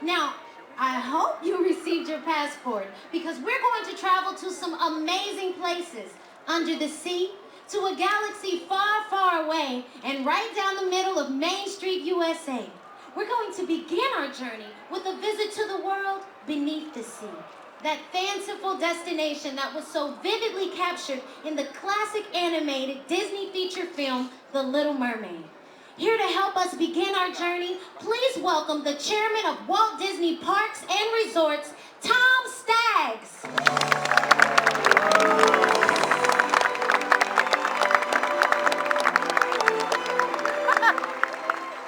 Now, I hope you received your passport because we're going to travel to some amazing places under the sea, to a galaxy far, far away, and right down the middle of Main Street, USA. We're going to begin our journey with a visit to the world beneath the sea. That fanciful destination that was so vividly captured in the classic animated Disney feature film, The Little Mermaid. Here to help us begin our journey, please welcome the chairman of Walt Disney Parks and Resorts, Tom Staggs.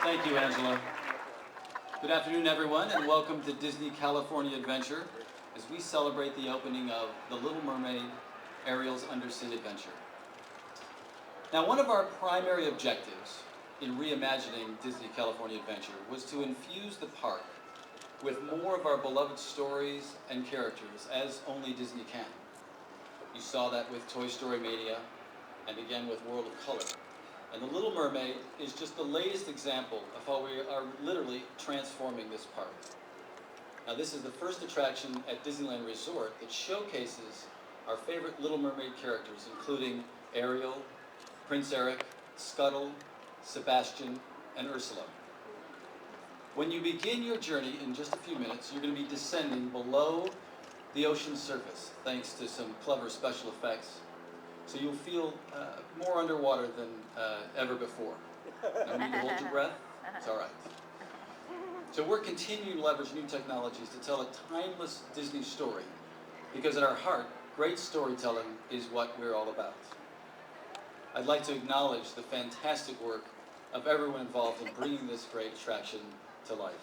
Thank you, Angela. Good afternoon, everyone, and welcome to Disney California Adventure as we celebrate the opening of The Little Mermaid, Ariel's Undersea Adventure. Now, one of our primary objectives in reimagining Disney California Adventure was to infuse the park with more of our beloved stories and characters as only Disney can. You saw that with Toy Story Mania and again with World of Color. And The Little Mermaid is just the latest example of how we are literally transforming this park. Now, this is the first attraction at Disneyland Resort that showcases our favorite Little Mermaid characters, including Ariel, Prince Eric, Scuttle, Sebastian, and Ursula. When you begin your journey in just a few minutes, you're going to be descending below the ocean surface, thanks to some clever special effects. So you'll feel more underwater than ever before. No need to hold your breath. It's all right. So we're continuing to leverage new technologies to tell a timeless Disney story, because at our heart, great storytelling is what we're all about. I'd like to acknowledge the fantastic work of everyone involved in bringing this great attraction to life.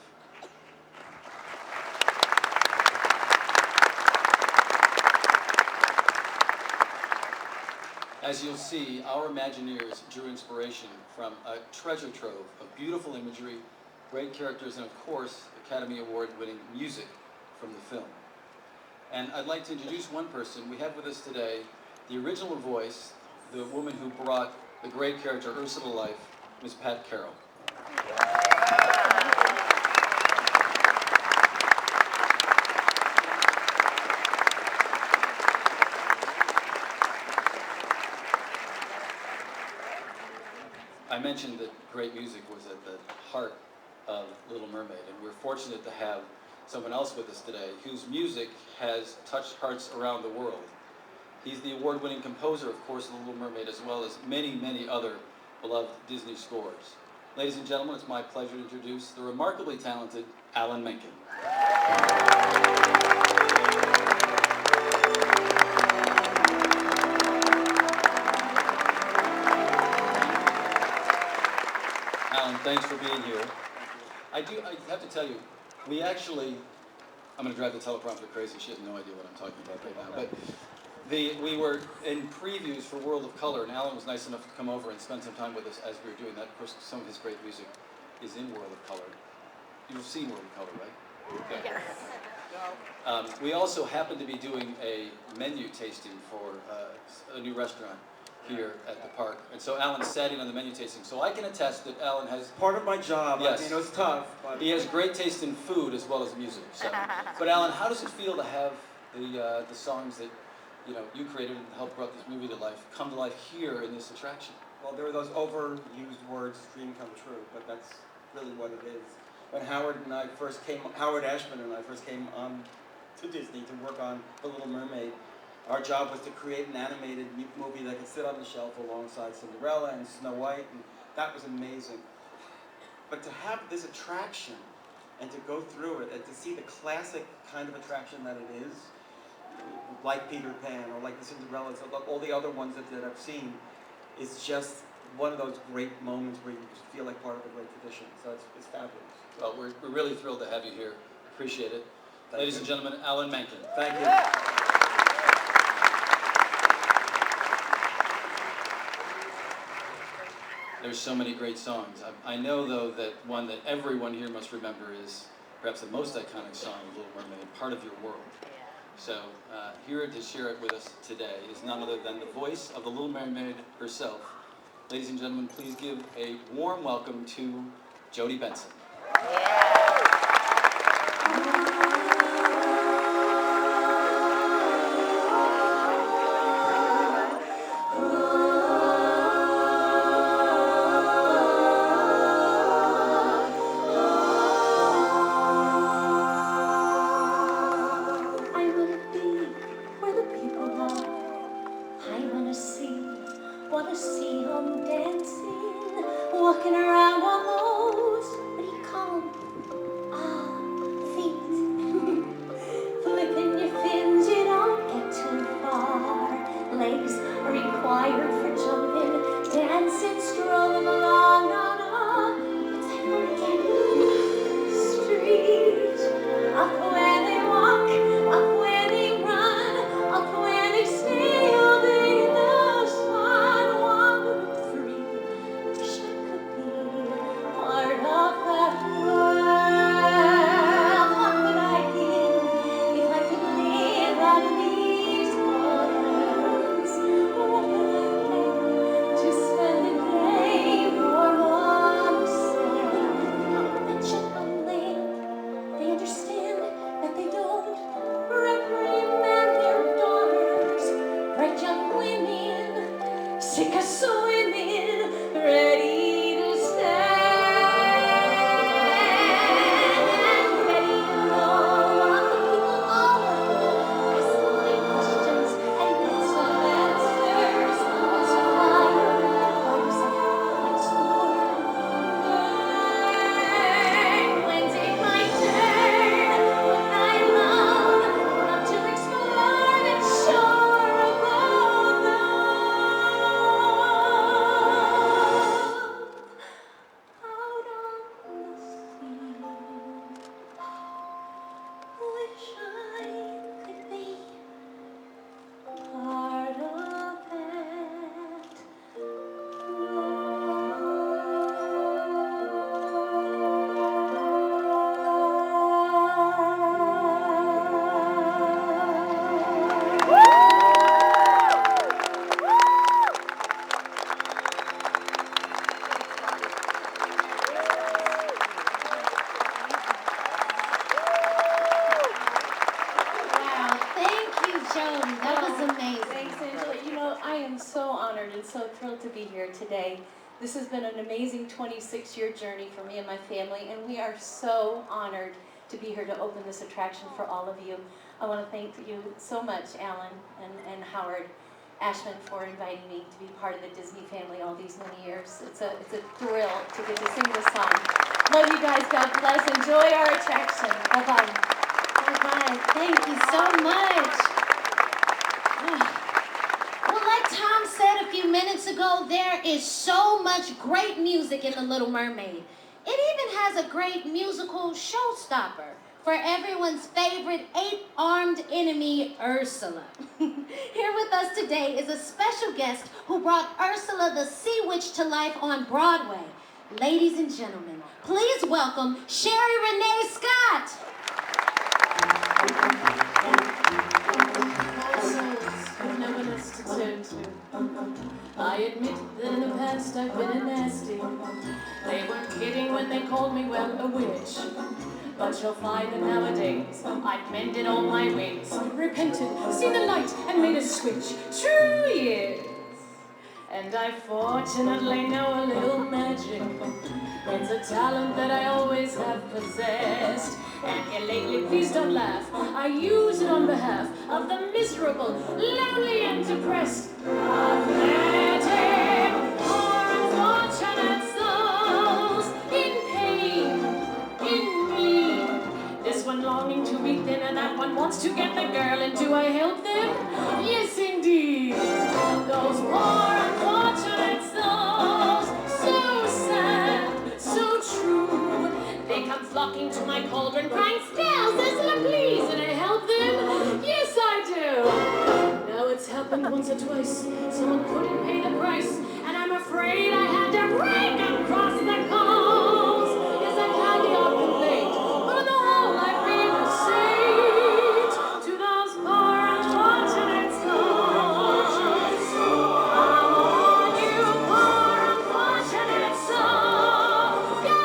As you'll see, our Imagineers drew inspiration from a treasure trove of beautiful imagery, great characters, and of course, Academy Award-winning music from the film. And I'd like to introduce one person. We have with us today the original voice, the woman who brought the great character Ursula to life, Ms. Pat Carroll. I mentioned that great music was at the heart of Little Mermaid, and we're fortunate to have someone else with us today whose music has touched hearts around the world. He's the award-winning composer, of course, of The Little Mermaid, as well as many, many other beloved Disney scores. Ladies and gentlemen, it's my pleasure to introduce the remarkably talented Alan Menken. Alan, thanks for being here. I have to tell you, we actually, I'm going to drive the teleprompter crazy. She has no idea what I'm talking about right now. But we were in previews for World of Color, and Alan was nice enough to come over and spend some time with us as we were doing that. Of course, some of his great music is in World of Color. You've seen World of Color, right? Okay. Yes. We also happen to be doing a menu tasting for a new restaurant here at the park. And so Alan sat in on the menu tasting. So I can attest that Alan has... Part of my job. Yes. I mean, it's tough. But he has great taste in food as well as music. So. But Alan, how does it feel to have the songs that you created and helped brought this movie to life come to life here in this attraction? Well, there are those overused words, dream come true, but that's really what it is. When Howard Ashman and I first came on to Disney to work on The Little Mermaid, our job was to create an animated movie that could sit on the shelf alongside Cinderella and Snow White, and that was amazing. But to have this attraction and to go through it and to see the classic kind of attraction that it is, like Peter Pan or like the Cinderellas or like all the other ones that I've seen, is just one of those great moments where you just feel like part of a great tradition. So it's fabulous. Well, we're really thrilled to have you here. Appreciate it. Ladies and gentlemen, Alan Menken. Thank you. There's so many great songs. I know, though, that one that everyone here must remember is perhaps the most iconic song of Little Mermaid, Part of Your World. So here to share it with us today is none other than the voice of the Little Mermaid herself. Ladies and gentlemen, please give a warm welcome to Jody Benson. Jody. That was amazing. Thanks, Angela. You know, I am so honored and so thrilled to be here today. This has been an amazing 26-year journey for me and my family, and we are so honored to be here to open this attraction for all of you. I want to thank you so much, Alan and Howard Ashman, for inviting me to be part of the Disney family all these many years. It's a thrill to get to sing this song. Love you guys. God bless. Enjoy our attraction. Bye-bye. Bye-bye. Thank you so much. Well, like Tom said a few minutes ago, there is so much great music in The Little Mermaid. It even has a great musical showstopper for everyone's favorite 8-armed enemy, Ursula. Here with us today is a special guest who brought Ursula the Sea Witch to life on Broadway. Ladies and gentlemen, please welcome Sherri Renee Scott. No one else to turn to. I admit that in the past I've been a nasty. They weren't kidding when they called me, well, a witch. But you'll find that nowadays I've mended all my ways, repented, seen the light, and made a switch. True, yes. And I fortunately know a little magic. It's a talent that I always have possessed. And here lately, please don't laugh, I use it on behalf of the miserable, lonely, and depressed. Pathetic, poor, unfortunate souls in pain, in need. This one longing to be thin, and that one wants to get the girl. And do I help them? Yes, indeed. Those poor, unfortunate souls, so sad, so true. They come flocking to my cauldron, crying, "Spells, Ursula, please!" And I help them? Yes, I do. Now it's happened once or twice. Someone couldn't pay the price, and I'm afraid I had to break across the coals. Yes, I've had the odd complaint, but on the whole, I've been a saint to those poor, unfortunate souls. I warn you, poor, unfortunate souls. Go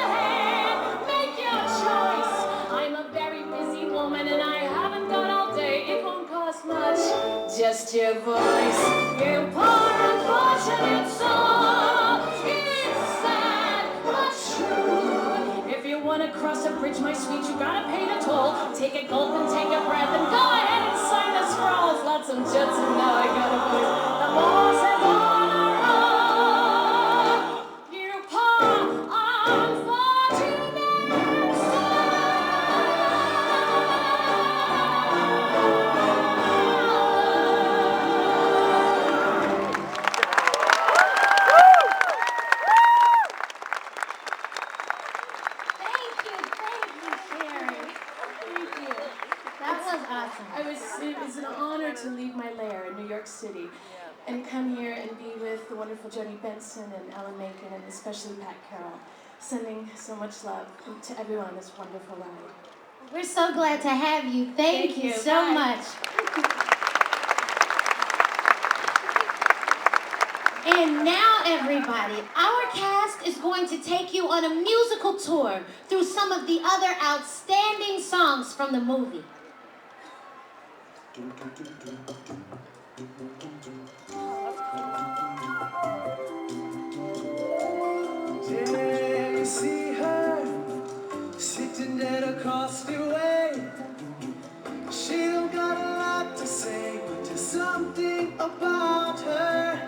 ahead, make your choice. I'm a very busy woman, and I haven't got all day. It won't cost much, just your voice. You poor, unfortunate soul. It's sad, but true. If you want to cross a bridge, my sweet, you gotta pay the toll. Take a gulp and take a breath, and go ahead and sign the scrolls. Lots of jets, and now I gotta put the balls and on a roll. You poor, unfortunate Thank you, Sherri. Thank you. That was awesome. It was an honor to leave my lair in New York City and come here and be with the wonderful Jody Benson and Alan Menken, and especially Pat Carroll, sending so much love to everyone on this wonderful ride. We're so glad to have you. Thank you so Bye. much. And now, everybody, our cast is going to take you on a musical tour through some of the other outstanding songs from the movie. Did you see her sitting dead across the way? She don't got a lot to say, but there's something about her.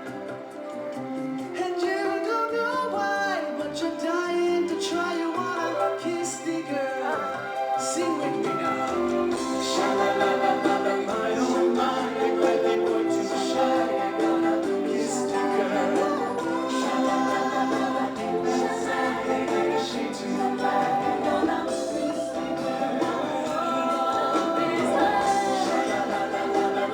And you don't know why, but you're dying to try. You wanna kiss the girl. Sing with me now. Sha-la-la-la-la-la, my oh my, when they put you shy, you're gonna kiss the girl. Sha-la-la-la-la-la, she too bad, you're gonna kiss the girl. Sha-la-la-la-la-la,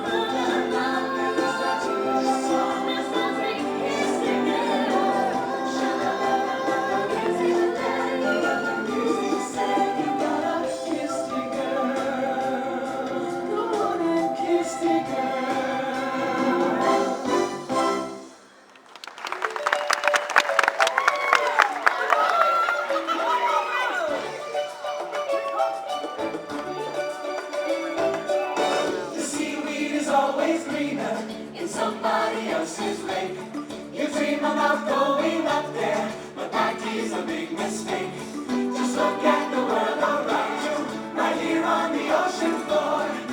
is always greener in somebody else's lake. You dream about going up there, but that is a big mistake. Just look at the world around you, right here on the ocean floor.